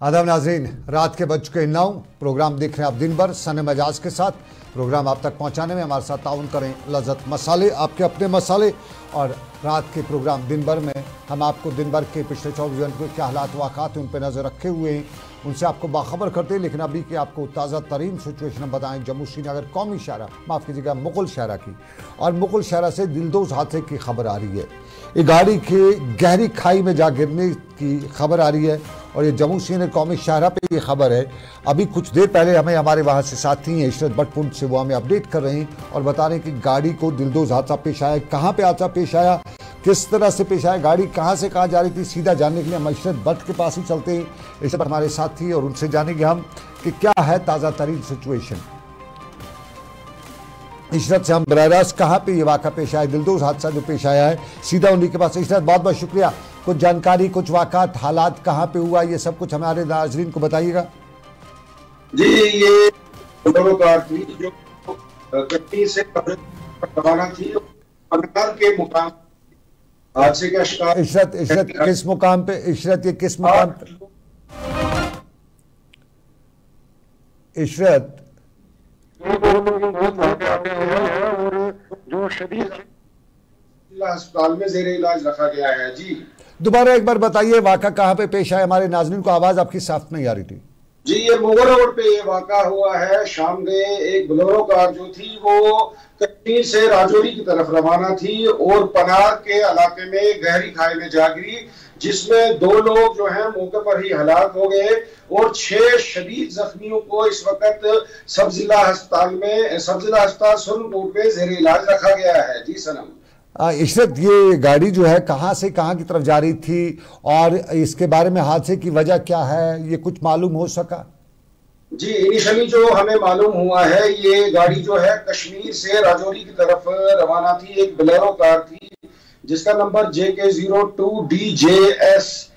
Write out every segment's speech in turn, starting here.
आदाब नाजरीन, रात के बज चुके 9। प्रोग्राम देख रहे हैं आप दिन भर सनम एजाज के साथ। प्रोग्राम आप तक पहुंचाने में हमारे साथ ताउन करें लज़्ज़त मसाले, आपके अपने मसाले। और रात के प्रोग्राम दिन भर में हम आपको दिन भर के पिछले 24 घंटे के क्या हालात वाक़ात उन पर नज़र रखे हुए हैं, उनसे आपको बाखबर करते हैं। लेकिन अभी की आपको ताज़ा तरीन सिचुएशन हम बताएं जम्मू श्रीनगर कौमी शहरा, माफ़ कीजिएगा मुगल शहरा की। और मुगल शहरा से दिलदोज़ हादसे की खबर आ रही है। ये गाड़ी के गहरी खाई में जा गिरने की खबर आ रही है और ये जम्मू श्रीनगर कौमी शहरा पे ये खबर है। अभी कुछ देर पहले हमें हमारे वहाँ से साथी हैं इशरत भट्ट पुंछ से, वो हमें अपडेट कर रहे हैं और बता रहे हैं कि गाड़ी को दिलदोज़ हादसा पेश आया। कहाँ पे हादसा पेश आया, किस तरह से पेश आया, गाड़ी कहाँ से कहाँ जा रही थी, सीधा जानने के लिए हम इशरत भट्ट के पास ही चलते हैं। इशरत भट्ट हमारे साथी और उनसे जानेंगे हम कि क्या है ताज़ा तरीन सिचुएशन। इशरत से हम बराह रास्त कहाँ पे ये वाक़ा पेश आया, दिलदोज़ हादसा जो पेश आया है, सीधा उन्हीं के पास। इशरत बहुत बहुत शुक्रिया। कुछ जानकारी, कुछ वाक़ात, हालात कहाँ पे हुआ, ये सब कुछ हमारे नाज़रीन को बताइएगा। जी, ये बोलेरो कार थी जो कटनी से रवाना थी, पनार के मुकाम हादसे का शिकार। इशरत किस मुकाम पे, इशरत ये किस मुकाम पे, इशरत जो शदीद अस्पताल में ज़ेरे इलाज रखा गया है। जी दोबारा एक बार बताइए वाक़ा कहाँ पे पेश आया, हमारे नाज़रीन को आवाज़ आपकी साफ नहीं आ रही थी। जी, ये मुगल रोड पे ये वाक़ा हुआ है। शाम में एक बोलेरो कार जो थी वो कटनी से राजौरी की तरफ रवाना थी और पनार के इलाके में गहरी खाई में जा गिरी, जिसमें 2 लोग जो हैं मौके पर ही हलाक हो गए और 6 शदीद जख्मियों को इस वक्त सब जिला अस्पताल सुरनकोट में ज़ेरे इलाज रखा गया है। जी सनम। इशरत, ये गाड़ी जो है कहाँ से कहाँ की तरफ जा रही थी और इसके बारे में हादसे की वजह क्या है, ये कुछ मालूम हो सका? जी, इनिशियली जो हमें मालूम हुआ है, ये गाड़ी जो है कश्मीर से राजौरी की तरफ रवाना थी। एक बोलेरो कार थी जिसका नंबर JK02DJS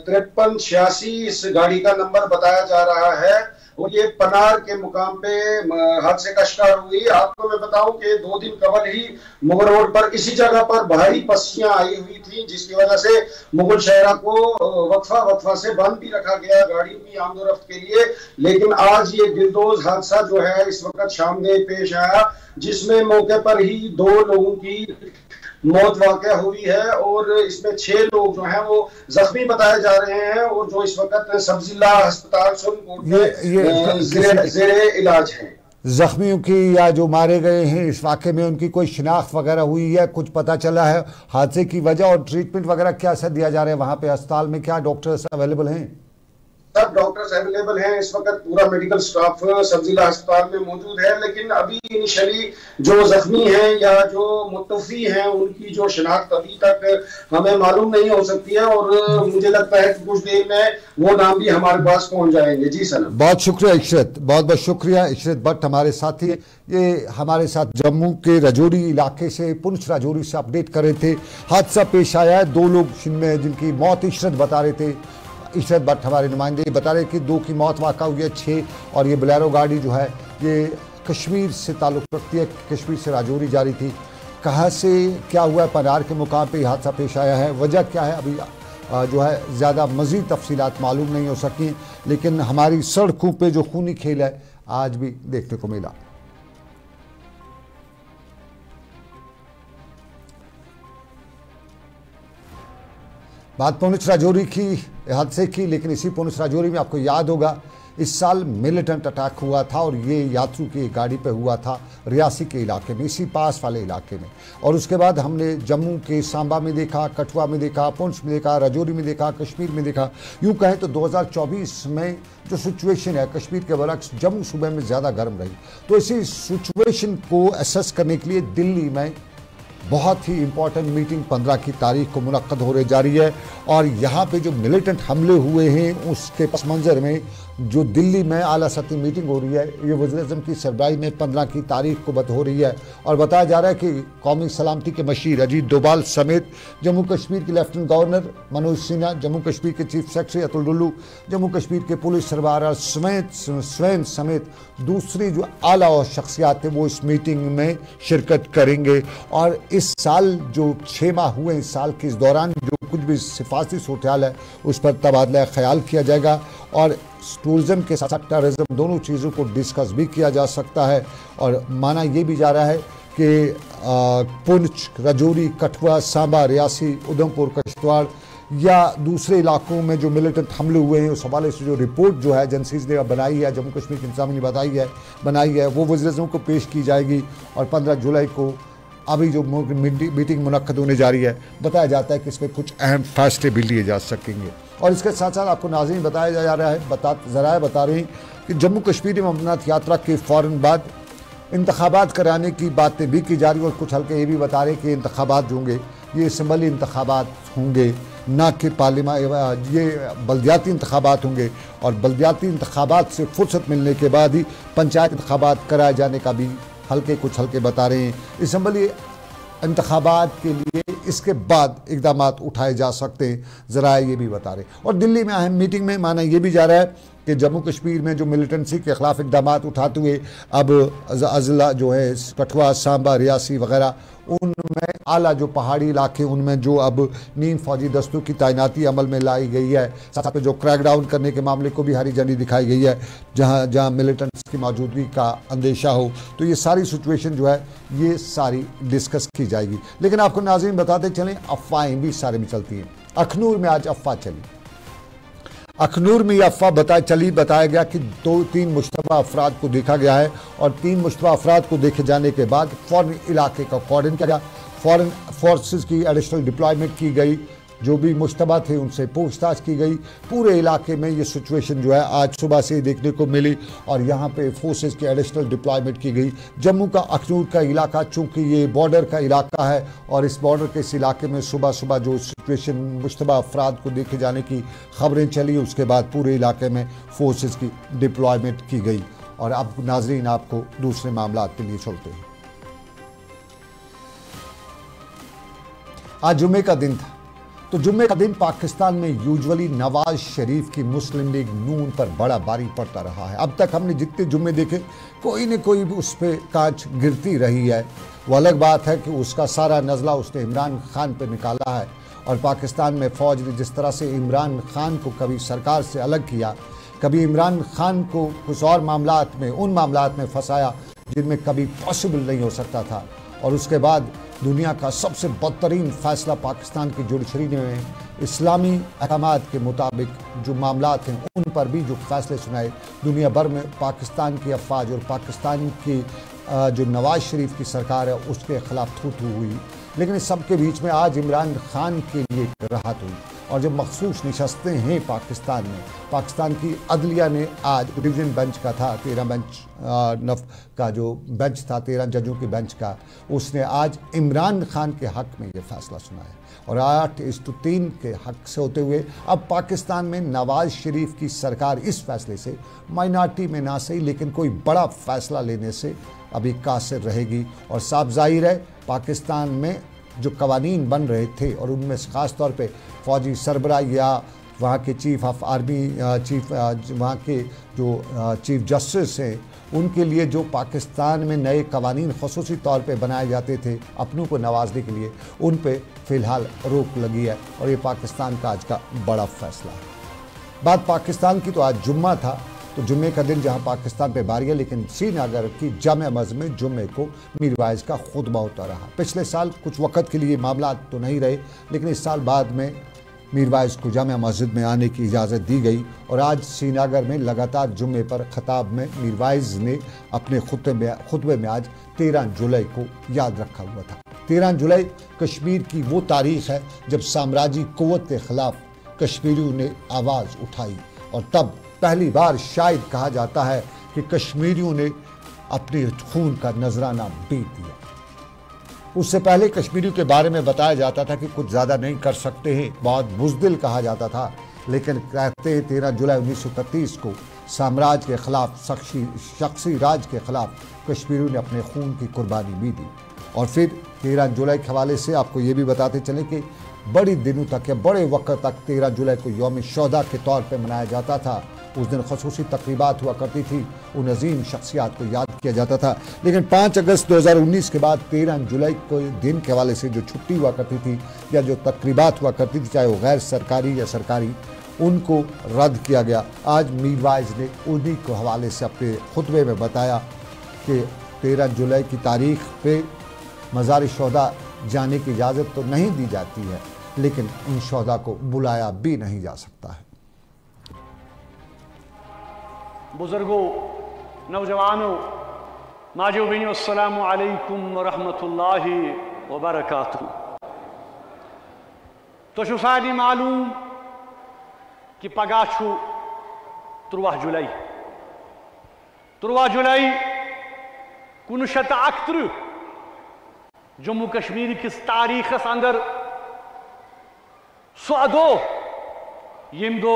5386 इस गाड़ी का नंबर बताया जा रहा है और ये पनार के मुकाम पे हादसे का शिकार हुई। आपको मैं बताऊं कि 2 दिन कबल ही मुगल रोड पर इसी जगह पर भारी पस्सियां आई हुई थी, जिसकी वजह से मुगल शहरा को वक्फा से बंद भी रखा गया गाड़ियों की आमदोरफ्त के लिए। लेकिन आज ये दिलदोज़ हादसा जो है इस वक्त शाम में पेश आया, जिसमें मौके पर ही 2 लोगों की मौत वाक़या हुई है और इसमें 6 लोग जो हैं वो जख्मी बताए जा रहे हैं और जो इस वक्त सब जिला अस्पताल सुरनकोट में ज़ेरे इलाज हैं। जख्मियों की या जो मारे गए हैं इस वाक़े में उनकी कोई शिनाख्त वगैरह हुई है, कुछ पता चला है हादसे की वजह और ट्रीटमेंट वगैरह क्या सा दिया जा रहा है वहाँ पे अस्पताल में, क्या डॉक्टर्स अवेलेबल हैं? सब डॉक्टर्स अवेलेबल हैं इस वक्त, पूरा मेडिकल स्टाफ सब जिला अस्पताल में मौजूद है। लेकिन अभी इनिशियली जो जख्मी हैं या जो मुतवफ़ी हैं उनकी जो शिनाख्त अभी तक हमें मालूम नहीं हो सकती है और मुझे लगता है कि कुछ देर में वो नाम भी हमारे पास पहुंच जाएंगे। जी सनम, बहुत शुक्रिया इशरत, बहुत बहुत शुक्रिया। इशरत भट्ट हमारे साथी, ये हमारे साथ जम्मू के राजौरी इलाके से, पुंछ राजौरी से अपडेट कर रहे थे। हादसा पेश आया है, 2 लोग जिनकी मौत इशरत बता रहे थे, इशरत भट्ट हमारे नुमाइंदे बता रहे कि 2 की मौत वाक़ा हुई है, 6। और ये बोलेरो गाड़ी जो है ये कश्मीर से ताल्लुक़ रखती है, कश्मीर से राजौरी जा रही थी। कहाँ से क्या हुआ है, पनार के मुकाम पे हादसा पेश आया है, वजह क्या है अभी जो है ज़्यादा मज़ीद तफसीलात मालूम नहीं हो सकी। लेकिन हमारी सड़कों पे जो खूनी खेल है आज भी देखने को मिला। बात पुंछ राजौरी की हादसे की, लेकिन इसी पुंछ राजौरी में आपको याद होगा इस साल मिलिटेंट अटैक हुआ था और ये यात्रियों की गाड़ी पे हुआ था रियासी के इलाके में, इसी पास वाले इलाके में। और उसके बाद हमने जम्मू के सांबा में देखा, कठुआ में देखा, पुंछ में देखा, राजौरी में देखा, कश्मीर में देखा। यूँ कहें तो 2024 में जो सिचुएशन है कश्मीर के बरक्स जम्मू सूबे में ज़्यादा गर्म रही। तो इसी सिचुएशन को असेस करने के लिए दिल्ली में बहुत ही इम्पॉर्टेंट मीटिंग 15 की तारीख को मुनक्कद हो जा रही है और यहाँ पे जो मिलिटेंट हमले हुए हैं उसके पस मंज़र में जो दिल्ली में आला सतही मीटिंग हो रही है, ये वज़ीर-ए-आज़म की सरबराही में 15 की तारीख को हो रही है। और बताया जा रहा है कि कौमी सलामती के मशीर अजीत डोभाल समेत जम्मू कश्मीर के लेफ्टिनेंट गवर्नर मनोज सिन्हा, जम्मू कश्मीर के चीफ सेक्रेटरी अतुल डुल्लू, जम्मू कश्मीर के पुलिस सरबराह स्वयं समेत दूसरी जो आला और शख्सियात हैं वो इस मीटिंग में शिरकत करेंगे। और इस साल जो 6 माह हुए, इस साल के इस दौरान जो कुछ भी सिफारती सूरत है उस पर तबादला ख्याल किया जाएगा और टूरिज़म के साथ टेररिज्म दोनों चीज़ों को डिस्कस भी किया जा सकता है। और माना ये भी जा रहा है कि पुंछ, राजौरी, कठुआ, सांबा, रियासी, उधमपुर, किश्तवाड़ या दूसरे इलाकों में जो मिलिटेंट हमले हुए हैं उस हवाले से जो रिपोर्ट जो है एजेंसीज ने बनाई है, जम्मू कश्मीर की इंतजामिया ने बनाई है वो वज़ीर-ए-आज़म को पेश की जाएगी और 15 जुलाई को अभी जो मीटिंग मुनक्कद होने जा रही है बताया जाता है कि इसमें कुछ अहम फैसले भी लिए जा सकेंगे। और इसके साथ साथ आपको नाज़रीन बताया जा रहा है, ज़राए बता रहे हैं कि जम्मू कश्मीर में अमरनाथ यात्रा के फ़ौरन बाद इंतखाबात कराने की बातें भी की जा रही और कुछ हल्के ये भी बता रहे हैं कि इंतखाबात जो होंगे ये असम्बली इंतखाबात होंगे ना कि पार्लियामा, ये बल्दियाती इंतखाबात होंगे और बल्दियाती इंतखाबात से फुर्सत मिलने के बाद ही पंचायत इंतखाबात कराए जाने का भी कुछ हल्के बता रहे हैं। असम्बली इंतखाबात के लिए इसके बाद इकदाम उठाए जा सकते हैं, ज़राए ये भी बता रहे हैं। और दिल्ली में अहम मीटिंग में माना ये भी जा रहा है कि जम्मू कश्मीर में जो मिलिटेंसी के ख़िलाफ़ इकदाम उठाते हुए अब अज़ला जो है कठुआ, सांबा, रियासी वगैरह उनमें आला जो पहाड़ी इलाके उनमें जो अब नीम फौजी दस्तों की तैनाती अमल में लाई गई है, साथ में जो क्रैकडाउन करने के मामले को भी हरी झंडी दिखाई गई है जहां मिलिटेंट्स की मौजूदगी का अंदेशा हो। तो ये सारी सिचुएशन जो है ये सारी डिस्कस की जाएगी। लेकिन आपको नाज़रीन बताते चलें अफवाहें भी सारे में चलती हैं। अखनूर में आज अफवाह चली, अखनूर में यह अफवाह बताया गया कि 2-3 मुश्तबा अफराद को देखा गया है और 3 मुश्तबा अफराद को देखे जाने के बाद फ़ौरन इलाके का कॉर्डन किया गया, फ़ौरन फोर्सेस की एडिशनल डिप्लॉयमेंट की गई, जो भी मुश्तबा थे उनसे पूछताछ की गई। पूरे इलाके में ये सिचुएशन जो है आज सुबह से देखने को मिली और यहाँ पे फोर्सेस की एडिशनल डिप्लॉयमेंट की गई। जम्मू का अखनूर का इलाका चूँकि ये बॉर्डर का इलाका है और इस बॉर्डर के इस इलाके में सुबह सुबह जो सिचुएशन मुश्तबा अफराद को देखे जाने की खबरें चली उसके बाद पूरे इलाके में फोर्सेस की डिप्लॉयमेंट की गई। और अब नाजरीन आपको दूसरे मामला के लिए चलते हैं। आज जुम्मे का दिन था, तो जुम्मे का दिन पाकिस्तान में यूजुअली नवाज शरीफ की मुस्लिम लीग नून पर बड़ा भारी पड़ता रहा है। अब तक हमने जितने जुम्मे देखे कोई न कोई भी उस पर कांच गिरती रही है। वो अलग बात है कि उसका सारा नज़ला उसने इमरान खान पर निकाला है और पाकिस्तान में फ़ौज ने जिस तरह से इमरान खान को कभी सरकार से अलग किया, कभी इमरान खान को कुछ और मामलात में उन मामलात में फंसाया जिनमें कभी पॉसिबल नहीं हो सकता था, और उसके बाद दुनिया का सबसे बदतरीन फ़ैसला पाकिस्तान की जुडिशरी ने इस्लामी अहकामात के मुताबिक जो मामलात हैं उन पर भी जो फ़ैसले सुनाए, दुनिया भर में पाकिस्तान की अफवाज और पाकिस्तान की जो नवाज शरीफ की सरकार है उसके ख़िलाफ़ थू हुई। लेकिन इस सब के बीच में आज इमरान खान के लिए राहत हुई और जब मखसूस नशस्तें हैं पाकिस्तान में, पाकिस्तान की अदलिया ने आज डिवीज़न बेंच का था 13 बेंच का जो बेंच था 13 जजों के बेंच का, उसने आज इमरान खान के हक़ में ये फ़ैसला सुनाया और 8-3 के हक़ से होते हुए अब पाकिस्तान में नवाज शरीफ की सरकार इस फैसले से माइनॉरिटी में ना सही लेकिन कोई बड़ा फ़ैसला लेने से अभी कासिर रहेगी। और साफ जाहिर है पाकिस्तान में जो कवानीन बन रहे थे और उनमें ख़ास तौर पे फ़ौजी सरबरा या वहाँ के चीफ ऑफ आर्मी वहाँ के जो चीफ जस्टिस हैं उनके लिए जो पाकिस्तान में नए कवानीन ख़ुसूसी तौर पे बनाए जाते थे अपनों को नवाजने के लिए, उन पे फ़िलहाल रोक लगी है और ये पाकिस्तान का आज का बड़ा फ़ैसला है। बात पाकिस्तान की तो आज जुम्मा था, तो जुम्मे का दिन जहां पाकिस्तान पे भारी है, लेकिन श्रीनगर की जामिया मस्जिद में जुम्मे को मीर वाइज का खुतबा होता रहा। पिछले साल कुछ वक्त के लिए मामला तो नहीं रहे, लेकिन इस साल बाद में मीर वाइज को जामिया मस्जिद में आने की इजाज़त दी गई और आज श्रीनगर में लगातार जुम्मे पर खताब में मीर वाइज ने अपने खुतबे में आज 13 जुलाई को याद रखा हुआ था। 13 जुलाई कश्मीर की वो तारीख़ है जब साम्राज्यी क़ुव्वत के ख़िलाफ़ कश्मीरियों ने आवाज़ उठाई और तब पहली बार शायद कहा जाता है कि कश्मीरियों ने अपने खून का नजराना बीत दिया। उससे पहले कश्मीरियों के बारे में बताया जाता था कि कुछ ज़्यादा नहीं कर सकते हैं, बहुत बुज़दिल कहा जाता था, लेकिन कहते हैं 13 जुलाई 1933 को साम्राज्य के ख़िलाफ़ शख्सी राज के ख़िलाफ़ कश्मीरियों ने अपने खून की कुर्बानी भी दी। और फिर 13 जुलाई के हवाले से आपको ये भी बताते चलें कि बड़ी दिनों तक या बड़े वक्त तक 13 जुलाई को यौम शोहदा के तौर पर मनाया जाता था उस दिन खसूसी तकरीबात हुआ करती थी, उन अजीम शख्सियात को याद किया जाता था। लेकिन 5 अगस्त 2019 के बाद 13 जुलाई को दिन के हवाले से जो छुट्टी हुआ करती थी या जो तकरीबात हुआ करती थी, चाहे वो गैर सरकारी या सरकारी, उनको रद्द किया गया। आज मीर वाइज ने उन्हीं को हवाले से अपने खुतबे में बताया कि 13 जुलाई की तारीख पे मज़ार शोहदा जाने की इजाज़त तो नहीं दी जाती है, लेकिन उन शोहदा को बुलाया भी नहीं जा सकता है। बुजुर्गों, नौजवानों, माजो बहनों, अस्सलामु अलैकुम व रहमतुल्लाहि व बरकातहू। तो सारी मालूम कि पगा 13 जुलाई 1961 जम्मू कश्मीर किस तारीख अंदर सह दो यम दो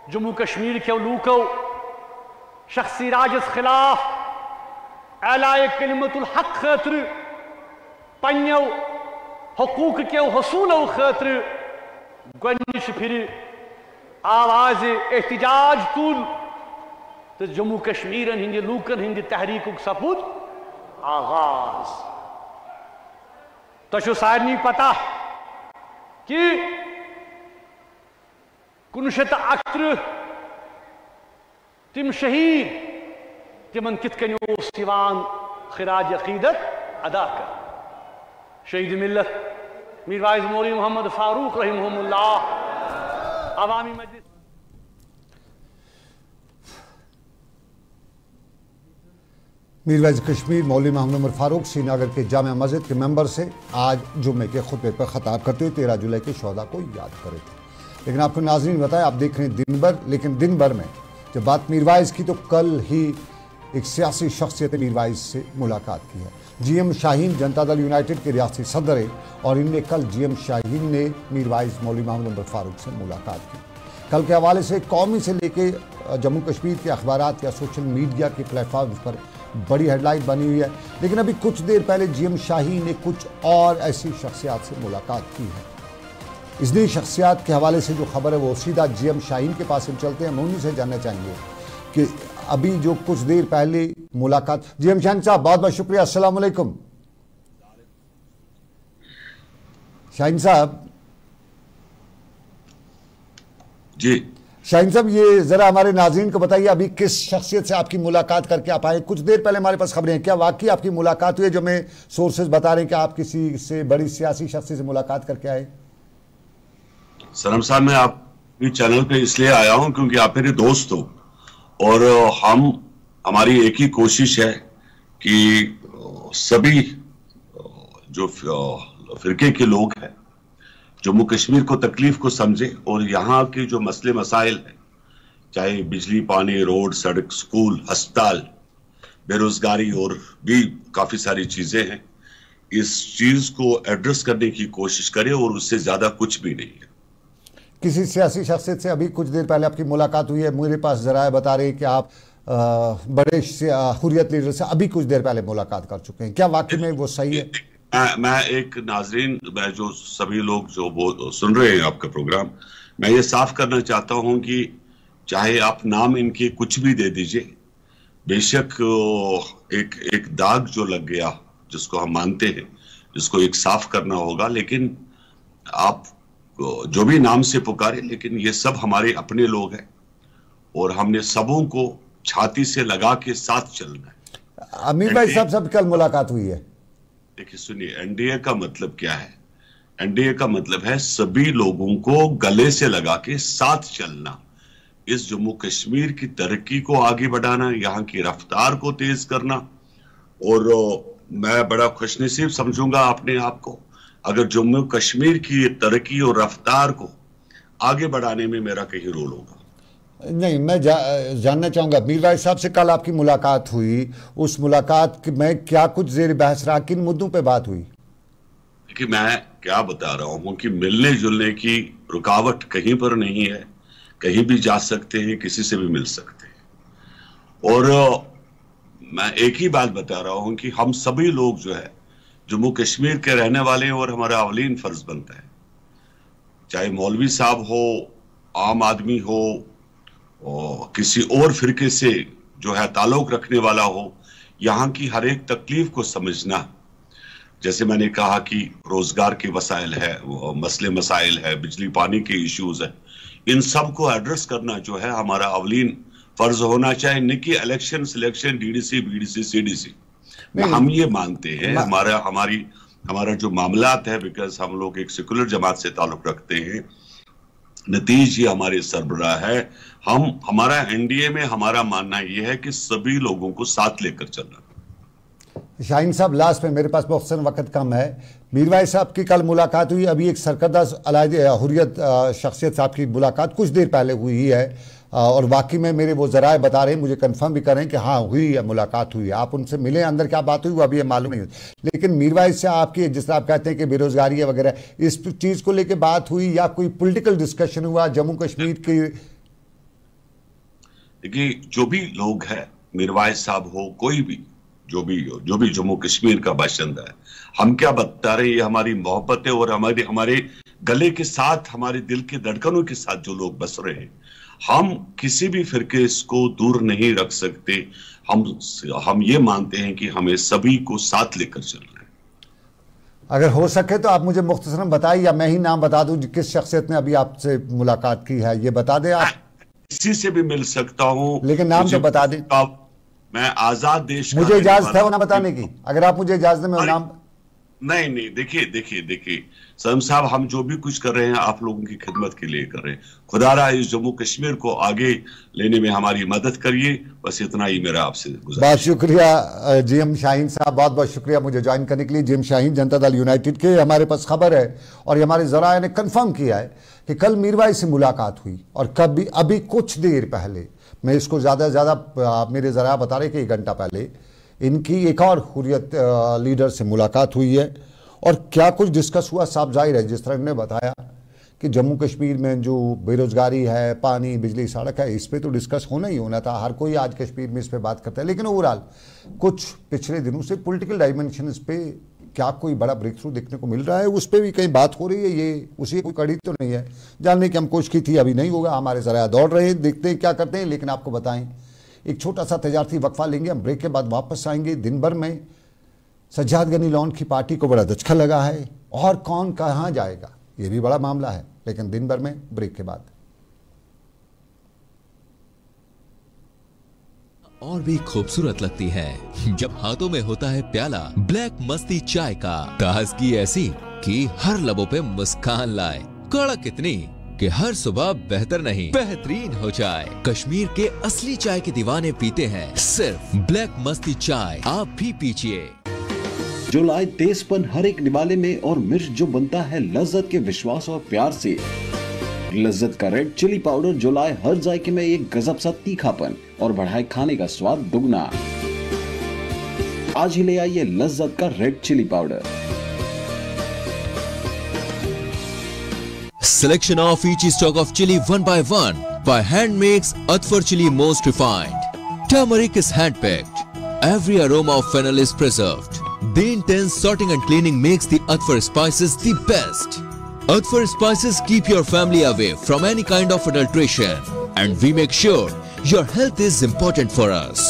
जम्मू कश्मीर के लूको शख्सी राजस खिलाफ एलाए कलिमतुल हक खतर पन्नो हकूक के हसूलो खतर गोनिश फिर आवाज एहतजाज तुल तो जम्मू कश्मीर हिंद लूकन हिंद तहरीक सपूद आगाज। तो सारे पता कि 1961 तिम शहीद तिमन कित खिराज अकीदत अदा कर शहीद मिल्लत मीर वाइज मौलवी मोहम्मद फारूक रहमहुल्लाह अवामी मजलिस। मीर वाइज कश्मीर मौलवी मोहम्मद उमर फारूक श्रीनगर के जामिया मस्जिद के मेंबर से आज जुम्मे के खुतबे पर खताब करते हुए 13 जुलाई के शोहदा को याद करे थे। लेकिन आपको नाज़रीन बताया, आप देख रहे हैं दिन भर, लेकिन दिन भर में जब बात मीर वाइज की तो कल ही एक सियासी शख्सियत मीर वाइज से मुलाकात की है। GM शाहीन जनता दल यूनाइटेड के रियासती सदर है और इनने कल GM शाहीन ने मीर वाइज मौलवी मोहम्मद उमर फारूक से मुलाकात की। कल के हवाले से कौमी से लेके जम्मू कश्मीर के अखबारात या सोशल मीडिया के प्लेटफॉर्म पर बड़ी हेडलाइन बनी हुई है। लेकिन अभी कुछ देर पहले GM शाहीन ने कुछ और ऐसी शख्सियात से मुलाकात की है। इतनी शख्सियात के हवाले से जो खबर है वो सीधा GM शाहीन के पास हम चलते हैं। हम उन्हीं से जानना चाहेंगे कि अभी जो कुछ देर पहले मुलाकात। GM शाहीन साहब, बहुत बहुत शुक्रिया। अस्सलाम वालेकुम। शाहीन साहब जी। शाहीन साहब, ये जरा हमारे नाज़रीन को बताइए, अभी किस शख्सियत से आपकी मुलाकात करके आप आए? कुछ देर पहले हमारे पास खबरें हैं, क्या वाकई आपकी मुलाकात हुई है? जो मैं सोर्सेज बता रहे हैं कि आप किसी से बड़ी सियासी शख्सियत से मुलाकात करके आए। सनम साहब, मैं आपके चैनल पे इसलिए आया हूं क्योंकि आप मेरे दोस्त हो और हमारी एक ही कोशिश है कि सभी जो फिरके के लोग हैं जम्मू कश्मीर को तकलीफ को समझे और यहाँ के जो मसले मसाइल हैं, चाहे बिजली, पानी, रोड, सड़क, स्कूल, अस्पताल, बेरोजगारी और भी काफी सारी चीजें हैं, इस चीज को एड्रेस करने की कोशिश करें और उससे ज्यादा कुछ भी नहीं है। किसी सियासी शख्सियत से अभी कुछ देर पहले आपकी मुलाकात हुई है? मेरे पास जराए बता रहे हैं कि आप बड़े हुर्रियत लीडर से अभी कुछ देर पहले मुलाकात कर चुके हैं, क्या वाकई में वो सही है? मैं एक नाजरीन, मैं जो सभी लोग जो सुन रहे हैं आपका प्रोग्राम, मैं ये साफ करना चाहता हूं कि चाहे आप नाम इनके कुछ भी दे दीजिए, बेशक एक दाग जो लग गया जिसको हम मानते हैं, जिसको एक साफ करना होगा, लेकिन आप जो भी नाम से पुकारे, लेकिन ये सब हमारे अपने लोग हैं और हमने सबों को छाती से लगा के साथ चलना है। अमीर भाई साहब, सब कल मुलाकात हुई है। देखिए सुनिए, एनडीए का मतलब क्या है? एनडीए का मतलब है सभी लोगों को गले से लगा के साथ चलना, इस जम्मू कश्मीर की तरक्की को आगे बढ़ाना, यहाँ की रफ्तार को तेज करना। और मैं बड़ा खुशनसीब समझूंगा अपने आप को अगर जम्मू कश्मीर की तरक्की और रफ्तार को आगे बढ़ाने में मेरा कहीं रोल होगा। नहीं, मैं जानना चाहूंगा मीर भाई साहब से कल आपकी मुलाकात हुई, उस मुलाकात में क्या कुछ जेर बहस रहा, किन मुद्दों पे बात हुई? देखिए, मैं क्या बता रहा हूं कि मिलने जुलने की रुकावट कहीं पर नहीं है, कहीं भी जा सकते हैं, किसी से भी मिल सकते हैं। और मैं एक ही बात बता रहा हूं कि हम सभी लोग जो है जम्मू कश्मीर के रहने वाले हैं और हमारा अवलीन फर्ज बनता है, चाहे मौलवी साहब हो, आम आदमी हो किसी और फिरके से जो है ताल्लुक रखने वाला हो, यहाँ की हर एक तकलीफ को समझना। जैसे मैंने कहा कि रोजगार के वसाइल है, मसले मसाइल है, बिजली पानी के इश्यूज है, इन सब को एड्रेस करना जो है हमारा अवलीन फर्ज होना चाहिए, न कि election selection DDC BDC CDC. हम ये मानते हैं हमारा जो मामलात है, बिकॉज हम लोग एक सेकुलर जमात से ताल्लुक रखते हैं, नतीजे हमारे सरबराह है, हमारा एनडीए में हमारा मानना यह है कि सभी लोगों को साथ लेकर चलना। शाहीन साहब, लास्ट में, मेरे पास बहुत वक्त कम है। मीरवाइज साहब की कल मुलाकात हुई, अभी एक सरकर्दा हुर्रियत शख्सियत साहब की मुलाकात कुछ देर पहले हुई है, और वाकई में मेरे वो जराए बता रहे हैं, मुझे कंफर्म भी करें कि हाँ हुई है, मुलाकात हुई है। आप उनसे मिले, अंदर क्या बात हुई वो अभी ये मालूम नहीं। लेकिन मीरवाइज से आपकी, जिस तरह आप कहते हैं कि बेरोजगारी है वगैरह, इस चीज़ को लेकर बात हुई या कोई पॉलिटिकल डिस्कशन हुआ जम्मू कश्मीर की? देखिए, जो भी लोग हैं, मीरवाइज साहब हो, कोई भी जो भी जम्मू कश्मीर का बाशिंदा है, हम क्या बता रहे हैं, ये हमारी मोहब्बत है और हमारे गले के साथ, हमारे दिल के धड़कनों के साथ जो लोग बस रहे हैं, हम किसी भी फिरके को दूर नहीं रख सकते। हम ये मानते हैं कि हमें सभी को साथ लेकर चलना है। अगर हो सके तो आप मुझे मुख्तसरन बताइए, या मैं ही नाम बता दूं किस शख्सियत ने अभी आपसे मुलाकात की है, ये बता दें आप। किसी से भी मिल सकता हूं, लेकिन नाम तो बता दें। मैं आजाद देश, मुझे इजाजत है वो ना बताने की, अगर आप मुझे इजाजत दें मैं नाम। नहीं, देखिए सदम साहब, हम जो भी कुछ कर रहे हैं आप लोगों की खिदमत के लिए कर रहे हैं। खुदारा इस जम्मू कश्मीर को आगे लेने में हमारी मदद करिए, बस इतना ही मेरा आपसे गुजारिश। बहुत शुक्रिया जीएम शाहीन साहब, बहुत बहुत शुक्रिया मुझे ज्वाइन करने के लिए। जीएम शाहीन, जनता दल यूनाइटेड के, हमारे पास खबर है और हमारे जराए ने कंफर्म किया है कि कल मीरवाइज से मुलाकात हुई, और कभी अभी कुछ देर पहले, मैं इसको ज़्यादा से ज़्यादा मेरे ज़रा बता रहे कि 1 घंटा पहले इनकी एक और हुर्रियत लीडर से मुलाकात हुई है। और क्या कुछ डिस्कस हुआ, साफ जाहिर है, जिस तरह इन्होंने बताया कि जम्मू कश्मीर में जो बेरोजगारी है, पानी, बिजली, सड़क है, इस पे तो डिस्कस होना ही होना था। हर कोई आज कश्मीर में इस पे बात करता है। लेकिन ओवरऑल कुछ पिछले दिनों से पॉलिटिकल डायमेंशन इस पे क्या कोई बड़ा ब्रेक थ्रू देखने को मिल रहा है, उस पर भी कहीं बात हो रही है। ये उसी कोई कड़ी तो नहीं है, जानने की हम कोशिश की थी, अभी नहीं होगा, हमारे जरा दौड़ रहे हैं, देखते हैं क्या करते हैं। लेकिन आपको बताएं, एक छोटा सा तजारती वक्फा लेंगे, हम ब्रेक के बाद वापस आएंगे। दिन भर में सज्जाद गनी लॉन की पार्टी को बड़ा धचका लगा है, और कौन कहाँ जाएगा ये भी बड़ा मामला है, लेकिन दिन भर में ब्रेक के बाद। और भी खूबसूरत लगती है जब हाथों में होता है प्याला ब्लैक मस्ती चाय का। ताजगी ऐसी कि हर लबों पे मुस्कान लाए, कड़क इतनी कि हर सुबह बेहतर नहीं बेहतरीन हो जाए। कश्मीर के असली चाय के दीवाने पीते हैं सिर्फ ब्लैक मस्ती चाय, आप भी पीजिए। जो लाए तेजपन हर एक निवाले में, और मिर्च जो बनता है लज्जत के विश्वास और प्यार से। लज्जत का रेड चिली पाउडर जो लाए हर जायके में एक गजब सा तीखापन और बढ़ाए खाने का स्वाद दुगना। आज ही ले आइए लज्जत का red chilli powder. Selection of each stock of chili one by one by hand makes Atfar chili most refined. Turmeric is hand-picked. Every aroma of fennel is preserved. The intense sorting and cleaning makes the Atfar spices the best. Atfar spices keep your family away from any kind of adulteration, and we make sure your health is important for us.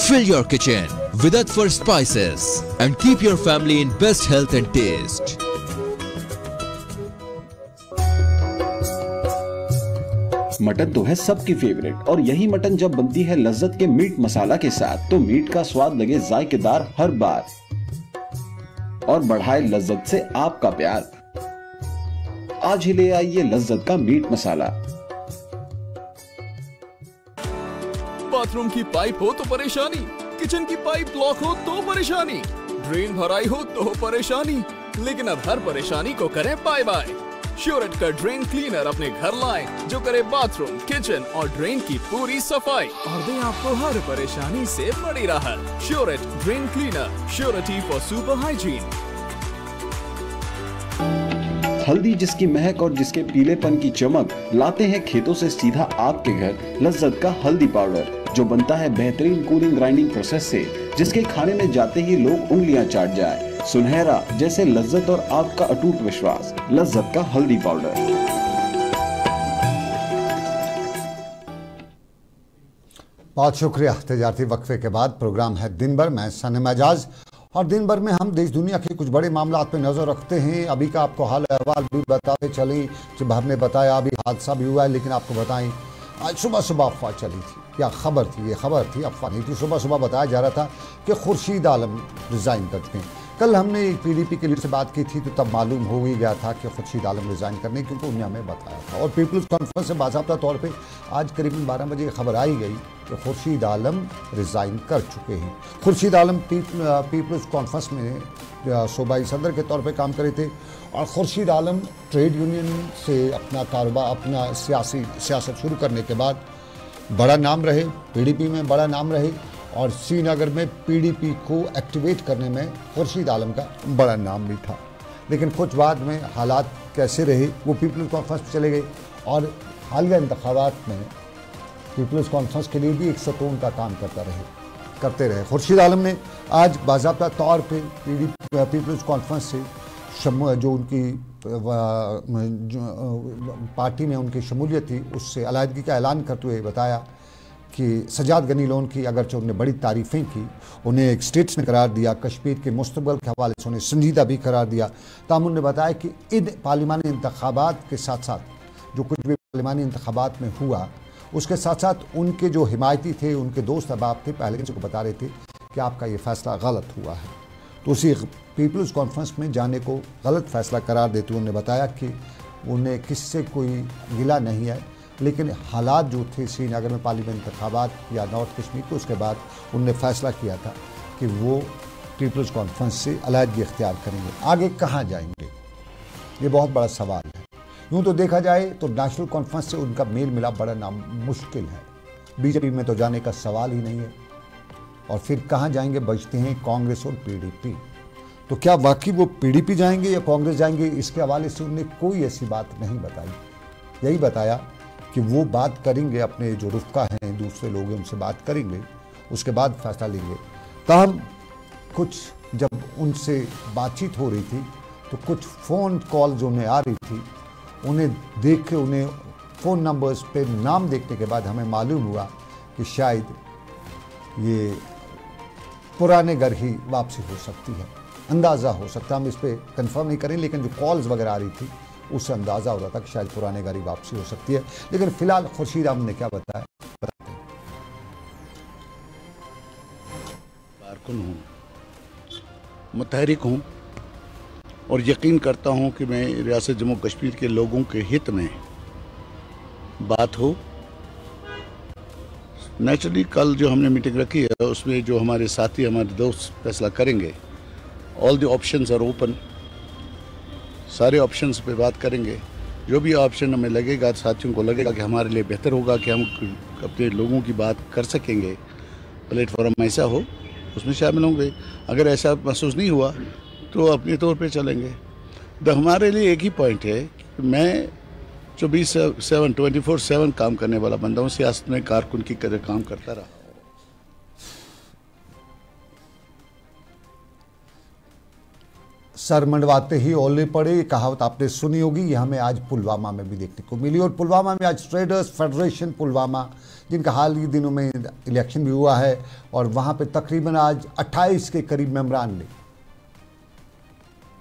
Fill your kitchen with Atfar spices and keep your family in best health and taste. Mutton तो है सबकी favourite, और यही mutton जब बनती है लज्जत के मीट मसाला के साथ, तो मीट का स्वाद लगे जायकेदार हर बार और बढ़ाए लज्जत से आपका प्यार। आज ही ले आइए लज्जत का मीट मसाला। बाथरूम की पाइप हो तो परेशानी, किचन की पाइप ब्लॉक हो तो परेशानी, ड्रेन भराई हो तो परेशानी, लेकिन अब हर परेशानी को करें बाय बाय। श्योरेट का ड्रेन क्लीनर अपने घर लाएं, जो करे बाथरूम, किचन और ड्रेन की पूरी सफाई और दे आपको हर परेशानी से बड़ी राहत। श्योरेट drain cleaner, surety for super hygiene. हल्दी जिसकी महक और जिसके पीलेपन की चमक, लाते हैं खेतों से सीधा आपके घर लज्जत का हल्दी पाउडर, जो बनता है बेहतरीन कूलिंग ग्राइंडिंग प्रोसेस से, जिसके खाने में जाते ही लोग उंगलियां चाट जाए। सुनहरा जैसे लज्जत और आपका अटूट विश्वास, लज्जत का हल्दी पाउडर। बहुत शुक्रिया। तजारती वक्फे के बाद प्रोग्राम है दिन भर, मैं सनम एजाज, और दिन भर में हम देश दुनिया के कुछ बड़े मामलों पे नज़र रखते हैं। अभी का आपको हाल अहवाल भी बताते चलें। जब हमने बताया अभी हादसा भी हुआ है, लेकिन आपको बताएं आज सुबह सुबह अफवाह चली थी, या खबर थी, ये खबर थी, अफवाह नहीं थी। सुबह सुबह बताया जा रहा था कि खुर्शीद आलम रिज़ाइन कर चुके हैं। कल हमने एक पीडीपी के लीडर से बात की थी, तो तब मालूम हो ही गया था कि खुर्शीद आलम रिज़ाइन करने, क्योंकि उन्होंने हमें बताया था। और पीपल्स कॉन्फ्रेंस से बाज़ाब्ता तौर पे आज करीबन 12 बजे खबर आई गई कि खुर्शीद आलम रिज़ाइन कर चुके हैं। खुर्शीद आलम पीपल्स कॉन्फ्रेंस में सूबाई सदर के तौर पे काम करे थे, और खुर्शीद आलम ट्रेड यूनियन से अपना कारोबार, अपना सियासत शुरू करने के बाद बड़ा नाम रहे, पीडीपी में बड़ा नाम रहे, और श्रीनगर में पीडीपी को एक्टिवेट करने में खुर्शीद आलम का बड़ा नाम भी था। लेकिन कुछ बाद में हालात कैसे रहे, वो पीपल्स कॉन्फ्रेंस में चले गए, और हालिया इंतखाबात में पीपल्स कॉन्फ्रेंस के लिए भी एक सतून का काम करते रहे। खुर्शीद आलम ने आज बाज़ाब्ता तौर पे पीपल्स कॉन्फ्रेंस से जो उनकी पार्टी में उनकी शमूलियत थी, उससे अलहदगी का ऐलान करते हुए बताया कि सजाद गनी लोन की अगरचे उन्होंने बड़ी तारीफ़ें की, उन्हें एक स्टेट्स में करार दिया, कश्मीर के मुस्तक़बिल के हवाले से उन्हें संजीदा भी करार दिया। ताहम उन्होंने बताया कि इन पार्लिमानी इंतखाबात के साथ साथ जो कुछ भी पार्लिमानी इंतखाबात में हुआ, उसके साथ साथ उनके जो हिमायती थे, उनके दोस्त अहबाब थे, पहले किसी को बता रहे थे कि आपका ये फ़ैसला गलत हुआ है। तो उसी पीपल्स कॉन्फ्रेंस में जाने को गलत फ़ैसला करार देते हुए उन्होंने बताया कि उन्हें किसी से कोई गिला नहीं है, लेकिन हालात जो थे श्रीनगर में पार्लियामेंट इंतखाबात या नॉर्थ कश्मीर के, उसके बाद उन्होंने फ़ैसला किया था कि वो पीपल्स कॉन्फ्रेंस से अलहदगी इख्तियार करेंगे। आगे कहाँ जाएंगे, ये बहुत बड़ा सवाल है। यूँ तो देखा जाए तो नेशनल कॉन्फ्रेंस से उनका मेल मिलाप बड़ा मुश्किल है, बीजेपी में तो जाने का सवाल ही नहीं है, और फिर कहाँ जाएंगे, बचते हैं कांग्रेस और पीडीपी। तो क्या वाकई वो पीडीपी जाएंगे या कांग्रेस जाएंगे, इसके हवाले से उन्होंने कोई ऐसी बात नहीं बताई। यही बताया कि वो बात करेंगे, अपने जो रुफ़का हैं, दूसरे लोग हैं, उनसे बात करेंगे, उसके बाद फैसला लेंगे। ताहम कुछ जब उनसे बातचीत हो रही थी तो कुछ फ़ोन कॉल जो उन्हें आ रही थी, उन्हें देख के, उन्हें फ़ोन नंबर्स पे नाम देखने के बाद हमें मालूम हुआ कि शायद ये पुराने घर ही वापसी हो सकती है। अंदाज़ा हो सकता है, हम इस पर कंफर्म नहीं करें, लेकिन जो कॉल्स वगैरह आ रही थी उससे अंदाज़ा हो रहा था कि शायद पुराने घर ही वापसी हो सकती है। लेकिन फ़िलहाल खुर्शीद आलम ने क्या बताया, बताते हैं। कारकुन हूँ, मुतहरिक हूँ, और यकीन करता हूँ कि मैं रियासत जम्मू कश्मीर के लोगों के हित में बात हो। नेचुरली कल जो हमने मीटिंग रखी है उसमें जो हमारे साथी, हमारे दोस्त फैसला करेंगे। All the options are open, सारे ऑप्शंस पे बात करेंगे। जो भी ऑप्शन हमें लगेगा, साथियों को लगेगा कि हमारे लिए बेहतर होगा, कि हम अपने लोगों की बात कर सकेंगे, प्लेटफॉर्म ऐसा हो, उसमें शामिल होंगे। अगर ऐसा महसूस नहीं हुआ तो अपने तौर पे चलेंगे। तो हमारे लिए एक ही पॉइंट है कि मैं 24/7 काम करने वाला बंदा हूँ, सियासत में कारकुन की तरह काम करता रहा। सर मंडवाते ही ओले पड़े, ये कहावत आपने सुनी होगी। ये हमें आज पुलवामा में भी देखने को मिली, और पुलवामा में आज ट्रेडर्स फेडरेशन पुलवामा, जिनका हाल ही दिनों में इलेक्शन भी हुआ है, और वहाँ पे तकरीबन आज 28 के करीब मेंबरान ने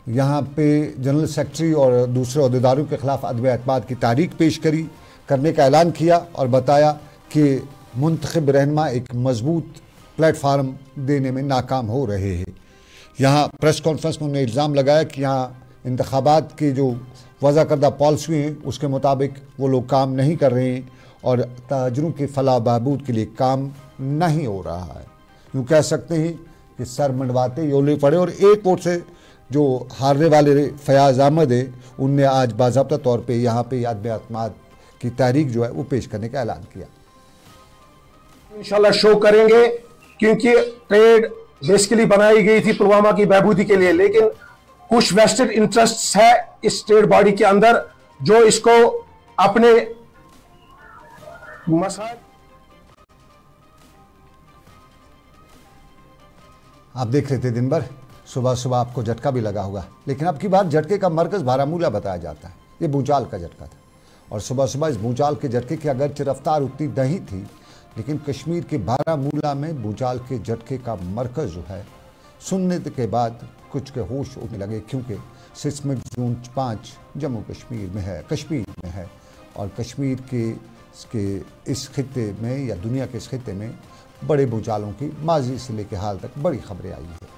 यहाँ पे जनरल सेक्रेटरी और दूसरे अहदेदारों के खिलाफ अदम एतमाद की तारीख पेश करने का ऐलान किया, और बताया कि मुंतखब रहनुमा एक मजबूत प्लेटफार्म देने में नाकाम हो रहे हैं। यहाँ प्रेस कॉन्फ्रेंस में उन्होंने इल्ज़ाम लगाया कि यहाँ इंतखाबात की जो वज़ा करदा पॉलिसी हैं उसके मुताबिक वो लोग काम नहीं कर रहे हैं, और ताजरों के फलाह बहबूद के लिए काम नहीं हो रहा है। यूँ कह सकते हैं कि सर मंडवाते ही ओले पड़े। और एक वोट से जो हारने वाले फयाज़ अहमद है, उनने आज बाज़ाब्ता तौर पे यहाँ पे अदम एतमाद की तारीख जो है वो पेश करने का ऐलान किया। इंशाल्लाह शो करेंगे, क्योंकि ट्रेड बेसिकली बनाई गई थी पुलवामा की बहबूदी के लिए, लेकिन कुछ वेस्टेड इंटरेस्ट्स है इस स्टेट बॉडी के अंदर जो इसको अपने मसाइल। आप देख रहे थे दिन भर, सुबह सुबह आपको झटका भी लगा होगा, लेकिन अब की बार झटके का मरकज़ बारामूला बताया जाता है। ये भूचाल का झटका था, और सुबह सुबह इस भूचाल के झटके की अगरचे रफ्तार उतनी नहीं थी, लेकिन कश्मीर के बारामूला में भूचाल के झटके का मरकज़ जो है, सुनने के बाद कुछ के होश उड़ने लगे, क्योंकि सिस्मिक जोन 5 जम्मू कश्मीर में है और कश्मीर के इस खित्ते में या दुनिया के इस खित्ते में बड़े भूचालों की माजी से लेकर हाल तक बड़ी खबरें आई हैं।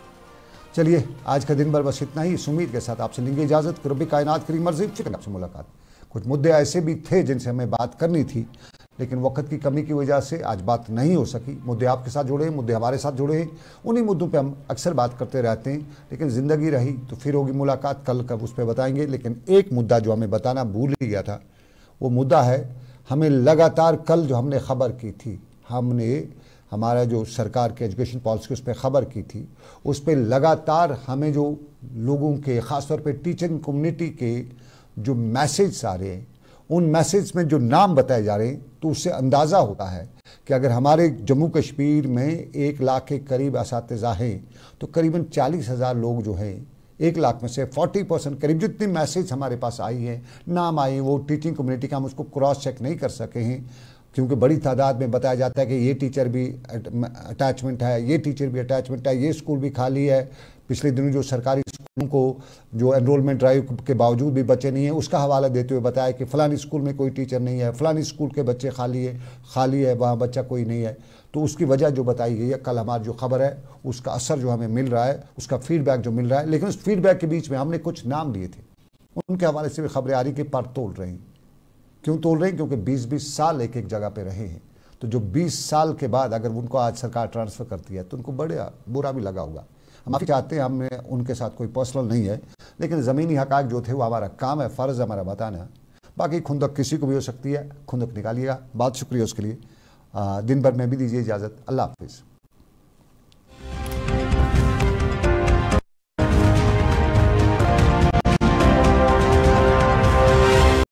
चलिए आज का दिन भर बस इतना ही। इस उम्मीद के साथ आपसे लेंगे इजाज़त। रब कायनात करीम मर्ज़ी फिर आपसे मुलाकात। कुछ मुद्दे ऐसे भी थे जिनसे हमें बात करनी थी, लेकिन वक्त की कमी की वजह से आज बात नहीं हो सकी। मुद्दे आपके साथ जुड़े हैं, मुद्दे हमारे साथ जुड़े हैं, उन्हीं मुद्दों पे हम अक्सर बात करते रहते हैं। लेकिन ज़िंदगी रही तो फिर होगी मुलाकात, कल कब उस पर बताएंगे। लेकिन एक मुद्दा जो हमें बताना भूल ही गया था, वो मुद्दा है, हमें लगातार कल जो हमने खबर की थी, हमने हमारा जो सरकार के एजुकेशन पॉलिसी उस पर ख़बर की थी, उस पर लगातार हमें जो लोगों के ख़ासतौर पे टीचिंग कम्युनिटी के जो मैसेज आ रहे हैं, उन मैसेज में जो नाम बताए जा रहे हैं, तो उससे अंदाज़ा होता है कि अगर हमारे जम्मू कश्मीर में 1 लाख के करीब असातिज़ा हैं, तो करीबन 40,000 लोग जो हैं, 1 लाख में से 40% करीब जितनी मैसेज हमारे पास आई है, नाम आई, वो टीचिंग कम्युनिटी का हम उसको क्रॉस चेक नहीं कर सके हैं, क्योंकि बड़ी तादाद में बताया जाता है कि ये टीचर भी अटैचमेंट है, ये टीचर भी अटैचमेंट है, ये स्कूल भी खाली है। पिछले दिनों जो सरकारी स्कूलों को जो एनरोलमेंट ड्राइव के बावजूद भी बच्चे नहीं हैं, उसका हवाला देते हुए बताया कि फ़लानी स्कूल में कोई टीचर नहीं है, फ़लानी स्कूल के बच्चे खाली है, वहाँ बच्चा कोई नहीं है। तो उसकी वजह जो बताई गई है, कल हमारी जो खबर है उसका असर जो हमें मिल रहा है, उसका फीडबैक जो मिल रहा है। लेकिन उस फीडबैक के बीच में हमने कुछ नाम लिए थे, उनके हवाले से भी खबरें आ रही कि पर तोल रहे हैं। क्यों तोल रहे हैं? क्योंकि 20-20 साल एक एक जगह पे रहे हैं। तो जो 20 साल के बाद अगर उनको आज सरकार ट्रांसफ़र करती है तो उनको बड़ा बुरा भी लगा होगा। हम माफ़ी चाहते हैं, हमें उनके साथ कोई पर्सनल नहीं है, लेकिन ज़मीनी हक़ाक़ जो थे वो हमारा काम है, फ़र्ज़ हमारा बताना। बाकी खुंदक किसी को भी हो सकती है, खुंदक निकालिएगा। बहुत शुक्रिया उसके लिए। दिन भर में भी दीजिए इजाज़त। अल्लाह हाफ़िज़।